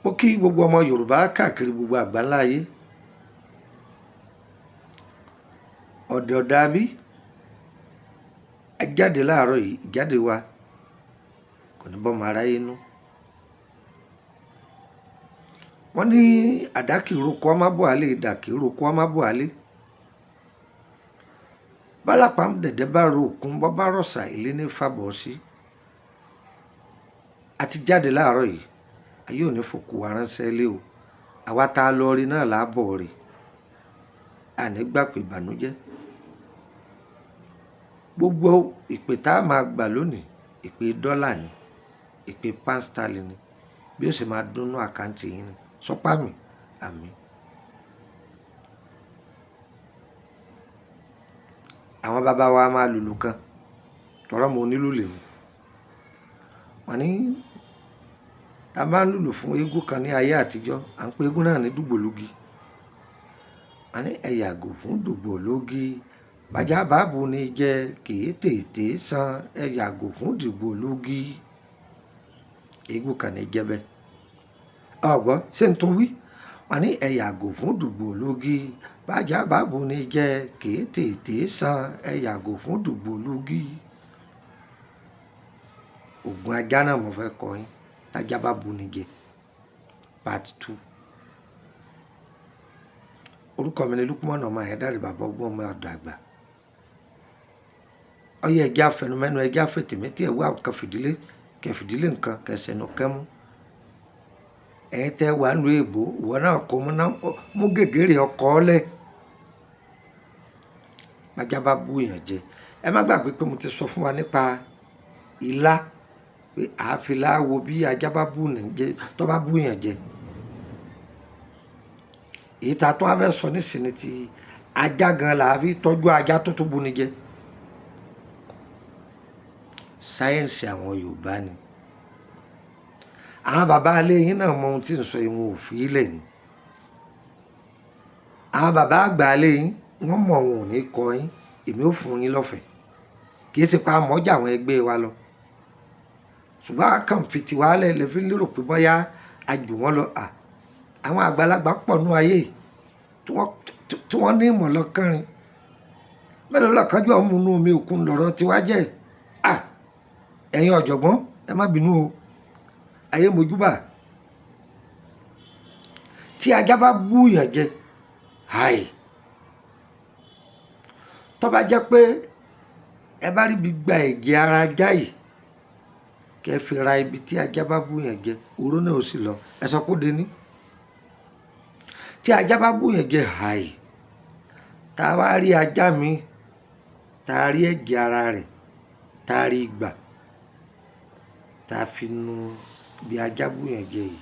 Mo kí gbogbo ọmọ Yorùbá káàkiri gbogbo àgbáńlá ayé. Ọ̀dẹ̀ ọ̀dà bí a jáde láàárọ̀ yìí, ìjáde wa kò ní bọ́mọ aráyé nú. Wọ́n ní àdá kì í roko ọmọ bọ̀ alé, ìdà kì í roko ọmọ bọ̀ alé. Bálàpá dẹ̀dẹ̀ bá ro òkun, bọ́ bá rọ̀ṣà ilé ní fàbọ̀ sí. A ti jáde láàárọ̀ yìí, ayé ò ní fòkú wa ránṣẹ́ lé o. Àwa tá a lọ rí náà láàbọ̀ rí. Àní gbà pé ìbànújẹ́. Gbogbo ìpè tá a máa gbà lónìí, ìpè dọ́là ni, ìpè pound sterling ni, bí ó sì máa dúnú àkáǹtì yín ni. Sọpá mi, àmín. Àwọn bàbá wa máa lùlù kan, tọrọ mọ onílù lè mú. Wọ́n ní ta bá ń lùlù fún eégún kan ní ayé àtijọ́, à ń pe eégún náà ní dùgbòlugi. Wọ́n ní ẹ yàgò fún dùgbòlugi, bàjá bàbù ni jẹ kìí tètè san, ẹ yàgò fún dùgbòlugi. Eégún kan ní jẹ́ bẹ́ẹ̀. Ọ̀gbọ́n ṣé n tún wí? Wọ́n ní ẹ yàgò fún dùgbòlugi, bàjá bàbù ni jẹ kìí tètè san, ẹ yàgò fún dùgbòlugi. Ògùn ajá náà mo fẹ́ kọ́ yín, tájá bá bu ni jẹ, part 2. Orúkọ mi ni Lukman ọmọ Ayédáre, bàbá ọgbọ́n ọmọ ọ̀dọ̀ àgbà. Ọyẹ ẹja fẹnumẹ́nu, ẹja fètèmétí ẹ̀wọ́ kẹfìdílé nǹkan kẹsẹ̀nù kẹ́mú. Ẹ̀yin tẹ́ wà nù èbó, ìwọ náà kò mú gègéré ọkọ̀ ọ́lẹ̀. Bàjá bá bú èèyàn jẹ. Ẹ má gbàgbé pé mo ti sọ fún wa nípa ilá, pé àáfilá wo bí ajá bá bú èèyàn jẹ. Èyí ta tó wá fẹ́ sọ nísìnyí ti ajá gan là á fi tọ́jú ajá tó tó bú ni jẹ. Sáyẹ́ǹsì àwọn Yorùbá ni. Àwọn bàbá alẹ́ yín náà mọ ohun tí ń sọ ìwọ̀n òfin ilẹ̀ ni. Àwọn bàbá àgbà alẹ́ yín wọ́n mọ̀ wọn ò ní kọ yín, èmi ò fún yín lọ́fẹ̀ẹ́. Kì í ṣe pa mọ́jà àwọn ẹgbẹ́ wa lọ. Ṣùgbọ́n a kàn fi tiwa lẹ̀ lè fi lérò pé bóyá a jù wọ́n lọ. Àwọn àgbàlagbà pọ̀ nú ayé tí wọ́n ní ìmọ̀ lọ́kànrin. Mélòó lọ́kànjú ọ̀hún múnú omi òkun lọ̀rọ̀ tiwa jẹ́. Ẹ̀yin ọ̀jọ̀gbọ́n ẹ má bínú o, ayé mojúbà. Tí ajá bá bú èèyàn jẹ, tó bá jẹ́ pé ẹ bá rí ibi gba ẹ̀jẹ̀ ara ajá yìí, kẹ́ fi ra ibi tí ajá bá bú èèyàn jẹ, oró náà ó sì lọ. Ẹ sọ pé ó dé ní. Tí ajá bá bú èèyàn jẹ, tá a wá rí ajá mi, tá a rí ẹ̀jẹ̀ ara rẹ̀, tá a rí ìgbà, tá a fi nu bí ajá bú èèyàn jẹ yìí,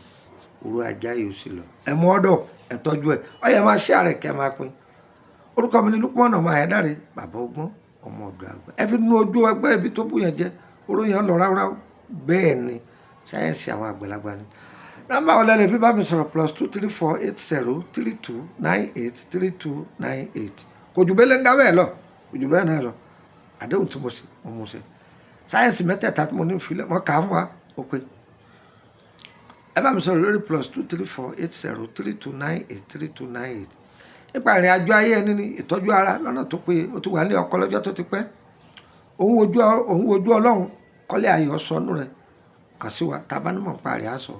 oró ajá yìí ó sì lọ. Ẹ mú ọ̀dọ̀, ẹ tọ́jú ẹ. Ó yẹ máa share rẹ̀ kẹ́ máa pín. Orúkọ mi ni Lukman ọmọ Ayédáre, bàbá ọgbọ́n ọmọ ọ̀dọ̀ àgbà. Ẹ fi nu ojú ẹgbẹ́ ibi tó bú èèyàn jẹ, oró yẹn lọ ráúráú. Bẹ́ẹ̀ ni sáyẹ́ǹsì àwọn àgbàlagbà ni. Nọ́mbà ọ̀lẹ́ lè fi bá mi sọ̀rọ̀ +2348032983298. Kò jù bẹ́ẹ̀ lẹ́ńgá bẹ́ẹ̀ lọ, kò jù bẹ́ẹ̀ náà lọ. Àdéhùn tí mo ṣe, mo mú ṣe. Sáyẹ́ǹsì mẹ́tẹ̀ẹ̀ta tí mo ní ìfilẹ̀, wọ́n kà á fún wa, ó pé. Ẹ bá mi sọ̀rọ̀ lórí +2348032983298. Nípa ìrìn àjò ayé ẹni ní ìtọ́jú ara lọ́nà tó pé ó ti wà ní ọkọ lọ́jọ́ tó ti pẹ́. Òun ojú Ọlọ́run kọ́lé ayọ̀ sọnù rẹ̀, kàn sí wa tá a bá nímọ̀ nípa rẹ̀ á sọ.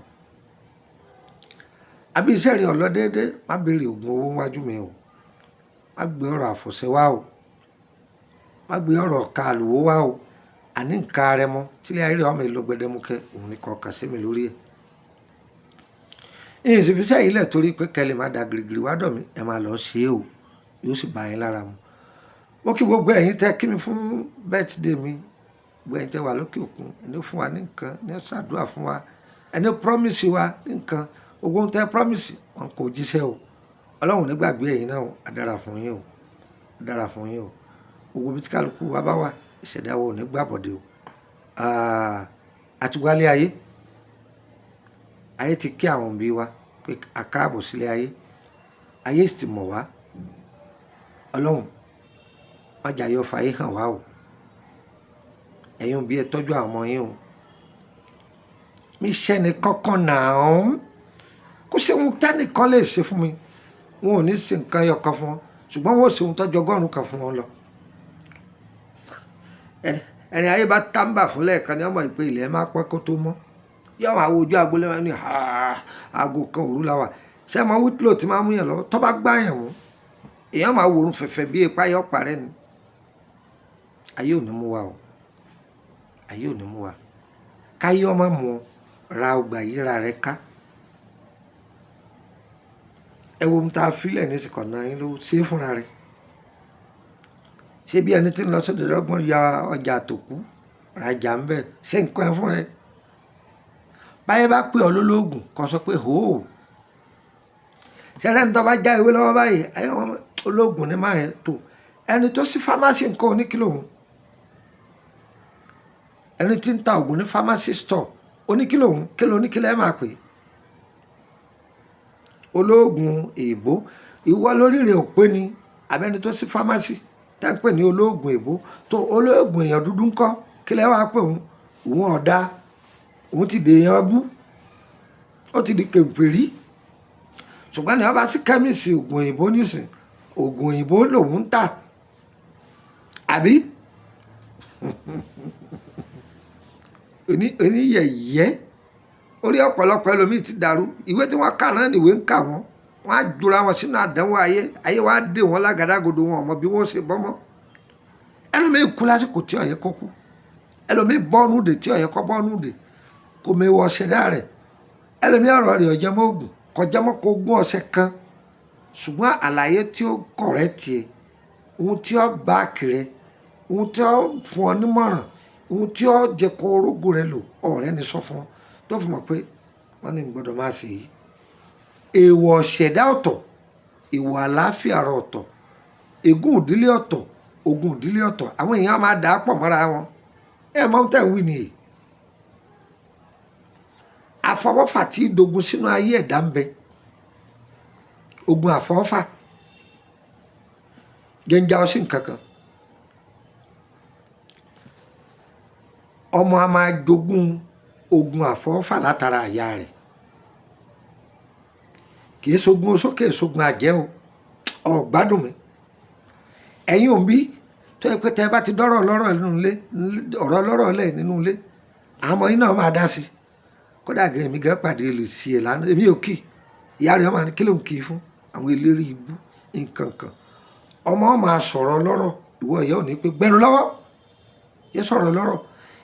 Àbí iṣẹ́ rẹ̀ ọ̀lọ́ déédé, má béèrè oògùn owó wájú mi o. Má gbé ọ̀rọ̀ àfọ̀ṣẹ wá o. Má gbé ọ̀rọ̀ ọ̀ka àlùwò wá o. Àní nǹkan ara ẹ mọ́ tílé ayé rẹ̀ ọmọ ìlú gbẹdẹmukẹ́, òun ni kò kà sí mi lórí ẹ̀. Ìyìn sì fi iṣẹ́ yìí lẹ̀ torí pé kẹ́lẹ́ má da gìrìgìrì wá dọ̀ mí, ẹ máa lọ ṣe é o. Yóò sì bá yín lára mu. Mo kí gbogbo ẹ̀yin tẹ́ kí mi fún birthday mi. Gbogbo ẹ̀yin tẹ́ wà lókè òkun, ẹni fún wa ní nǹkan, ẹni ṣàdúrà fún wa, ẹni promise wa ní nǹkan. Gbogbo ohun tẹ́ promise wọn kò jíṣẹ́ o. Ọlọ́run ní gbàgbé ẹ̀yin náà o, á dára fún yín o. Á dára fún yín o. Gbogbo ibi tí kálukú wa bá wà, ìṣẹ̀dá wa ò ní gbàbọ̀dé o. Àti wálé ayé. Ayé ti kí àwọn òbí wa pé a káàbọ̀ sílé ayé. Ayé sì ti mọ̀ wá. Ọlọ́run má jà yọ fàyè hàn wá o. Ẹ̀yin òbí ẹ tọ́jú àwọn ọmọ yín o. Mi ṣẹ́ni kankan náà. kó ṣe ohun tẹ́nìkan lè ṣe fún mi wọn ò ní ṣe nǹkan ẹyọ kan fún wọn ṣùgbọ́n wọn ò ṣe ohun tọ́jú 100 kan fún wọn lọ. ẹni ayé bá tábà fún lẹ́ẹ̀kan ní ọmọ ìpè ilẹ̀ máa pẹ́ kó tó mọ́ yóò máa wo ojú agbolé wọn ní aago kan òru la wà ṣé máa wútúlò tí máa mú yàn lọ́wọ́ tó bá gbáyàn mú èèyàn máa wòrun fẹ̀fẹ̀ bí ipa yọ parẹ́ ni. ayé ò ní mú wa o ayé ò ní mú wa káyé ọmọ mu ra ọgbà yíra rẹ ká ẹ wo ohun tá a filẹ̀ ní sìkọ̀nà yín ló ṣe é fúnra rẹ̀ ṣé bí ẹni tí ń lọ sódò lọ́gbọ́n ya ọjà àtòkú rajà ń bẹ̀ ṣé nǹkan ẹ fúnra ẹ báyé bá pè ọ́ lólógùn kó sọ pé hòó ṣẹlẹ̀ ń tọ́ bá já ìwé lọ́wọ́ báyìí ayé wọn ológun ní máa yẹn tó ẹni tó sí fámásì nǹkan oníkìlò òun ẹni tí ń ta ògùn ní fámásì stọ̀ oníkìlò òun kílò oníkìlò ẹ̀ máa pè ológun èèbó ìwọ lórí rẹ̀ ò pé ni abẹ́ni tó sí fámásì tá ń pè ní ológun èèbó tó ológun èèyàn dúdú ń kọ́ kílẹ̀ wàá pè òun ọ̀dà òun ti dèèyàn bú ó ti di kèfèrí ṣùgbọ́n ní wọ́n bá sí kẹ́míìsì ògùn òyìnbó nísìn ògùn òyìnbó lòun ń tà àbí oníyẹ̀yẹ́ orí ọ̀pọ̀lọpọ̀ ẹlòmíì ti dàrú ìwé tí wọ́n kà náà nìwé ń kà wọ́n á jura wọn sínú àdánwò ayé wa dé wọn lágàdàgodo wọn ọmọ bí wọ́n ṣe bọ́mọ́ ẹlòmíì kú lásìkò tí ó yẹ kó kú ẹlòmíì bọ́ọ̀nù dè tí ó yẹ kó bọ́ọ̀nù dè kò mẹ́wọ́ ṣẹ̀dá rẹ̀ ẹlòmíì ọ̀rọ̀ rẹ̀ ọ̀jẹ̀ mọ́ ògùn kọjá mọ́ kó gún ọ̀sẹ̀ kan ṣùgbọ́n àlàyé tí ó kọ̀rẹ́ tiẹ̀ ohun tí ó bá kiri ohun tí ó fún ọ nímọ̀ràn ohun tí ó jẹ kó orógùn rẹ lò ọ̀rẹ́ ni sọ fún ọ tó fi mọ̀ pé wọ́n ní gbọ́dọ̀ máa ṣe yìí èèwọ̀ ṣẹ̀dá ọ̀tọ̀ èèwọ̀ àlàáfíà rẹ̀ ọ̀tọ̀ ègún ìdílé ọ̀tọ̀ ogun ìdílé ọ̀tọ̀ àwọn èèyàn máa dà á pọ̀ mọ́ra wọn mọ́ tẹ̀ ń wí nìyí àfọwọ́fà tí dogun sínú ayé ẹ̀dá ń bẹ ogun àfọwọ́fà jẹ́njá ọsìn kankan ọmọ a máa jogún ogun àfọwọ́fà látara àyà rẹ̀ kì í ṣogun oṣó kì í ṣogun àjẹ́ o gbádùn mi ẹ̀yin òbí tó yẹ pé tẹ́ ẹ bá ti dọ́rọ̀ lọ́rọ̀ nínú ilé ọ̀rọ̀ lọ́rọ̀ lẹ̀ nínú ilé àwọn ọmọ yín náà máa dá sí kódà gẹ èmi gẹ pàdé lè sí ẹ lánàá èmi ò kì ìyá rẹ̀ máa ní kí ló ń kì í fún àwọn eléré ibú nǹkan kan ọmọ máa sọ̀rọ̀ lọ́rọ̀ ìwọ ìyá ò ní pé gbẹnu lọ́wọ́ yẹ sọ̀rọ̀ lọ́rọ̀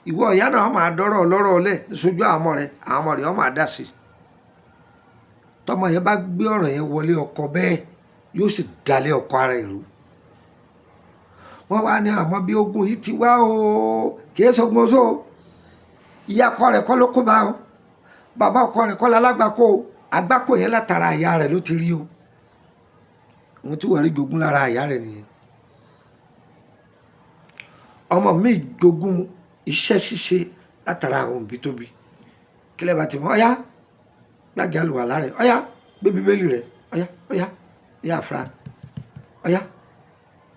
ìwọ ìyá náà máa dọ́rọ̀ lọ́rọ̀ lẹ̀ sójú àwọn ọmọ rẹ̀ ọ máa dá sí tọmọ yẹn bá gbé ọ̀rọ̀ yẹn wọlé ọkọ bẹ́ẹ̀ yóò sì dalẹ̀ ọkọ ara ìlú wọ́n wá ní àmọ́ bí ogun yìí ti wá o kì í ṣogun oṣó ìyá ọkọ rẹ̀ kọ́ ló kó bá o bàbá ọkọ rẹ̀ kọ́ lálágbàkó àgbákò yẹn látara àyà rẹ̀ ló ti rí o ohun tí wọ́n rí jogún lára àyà rẹ̀ nìyẹn ọmọ mi jogún iṣẹ́ ṣíṣe látara àwọn òbí tóbi kílẹ̀ bá ti mọ́ ọ́yá gbàgbé àlùwàlá rẹ̀ ọ́yá gbé bíbélì rẹ̀ ọ́yá àfúrá ọ́yá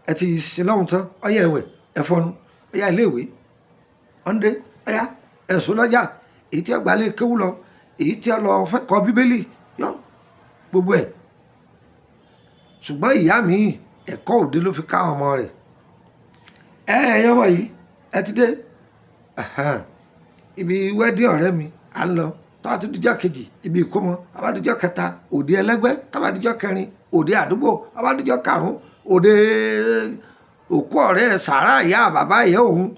ẹ ti ṣe lọ́hùn tán ọ́yá ẹ̀wẹ̀ ẹ̀fọ́nu ọ́yá iléèwé ọ̀ndé ọ́yá ẹ̀sùn lọ́jà èyí tí ó gbà lè kéwú lọ èyí tí ó lọ fẹ́ kọ bíbélì yọ gbogbo ẹ̀ ṣùgbọ́n ìyá mi ẹ̀kọ́ òde ló fi ká ọmọ rẹ̀ ẹ̀yọ́ wọ̀ yìí ẹ ti dé ibi wẹ́dí ọ̀rẹ́ mi à ń lọ tó bá ti dijọ́ kejì ibi ìkómọ tó bá dijọ́ kẹta òde ẹlẹ́gbẹ́ tó bá dijọ́ kẹrin òde àdúgbò tó bá dijọ́ karùn-ún òde òkú ọ̀rẹ́ sàárà ìyá bàbá ìyá òun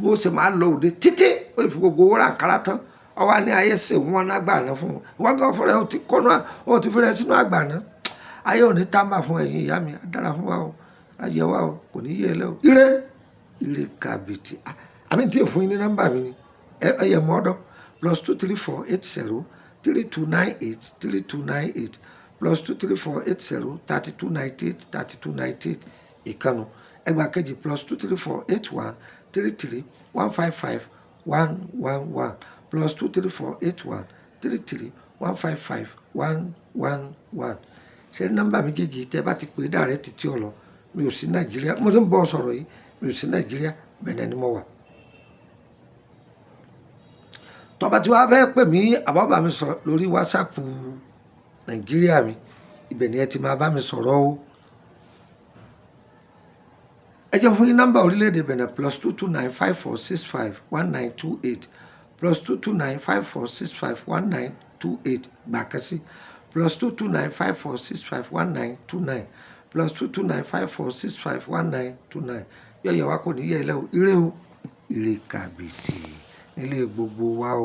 bó ṣe máa lọ òde títí ó fi gbogbo owó ràǹkárá tán ọwọ́ ní ayé ṣe wọn lágbàáná fún wọn wọn gan fúnra ó ti kọ́nú ó ti fúnra sínú àgbàáná ayé ò ní tábà fún ẹ̀yin ìyá mi dára fún wa o ayé wa o kò ní yé ẹ lẹ́ o ire kàbìtì àmì tí èèfún yín ní nọ́mbà mi ni ẹyẹ mọ́ ọ́dọ́ +23480 3298 3298 +23480 3298 3298 ìkànnù ẹgbàá kejì +23481 33 155 111 +23481 33 155 111 ṣe nọ́mbà méjèèjì tẹ́ bá ti pè é dàrẹ́ títí ọ lọ mi ò sí nàìjíríà mo ti ń bọ́ sọ̀rọ̀ yìí mi ò sí nàìjíríà Benin ni mo wà. tọ́ba tí wàá fẹ́ pè mí àbábà mi sọ̀rọ̀ lórí wásápù Nàìjíríà mi, ibẹ̀ ni ẹ ti máa bá mi sọ̀rọ̀ o. ẹ jẹ́ fún yín nọ́mbà orílẹ̀-èdè Benin +22954651928 +22954651928 gbà kan sí +22954651929 +22954651929 yọ̀yọ̀ wa kò ní yẹ̀ ẹ́ lẹ́ o, ire o, ire kàbìtì nílé gbogbo wa o.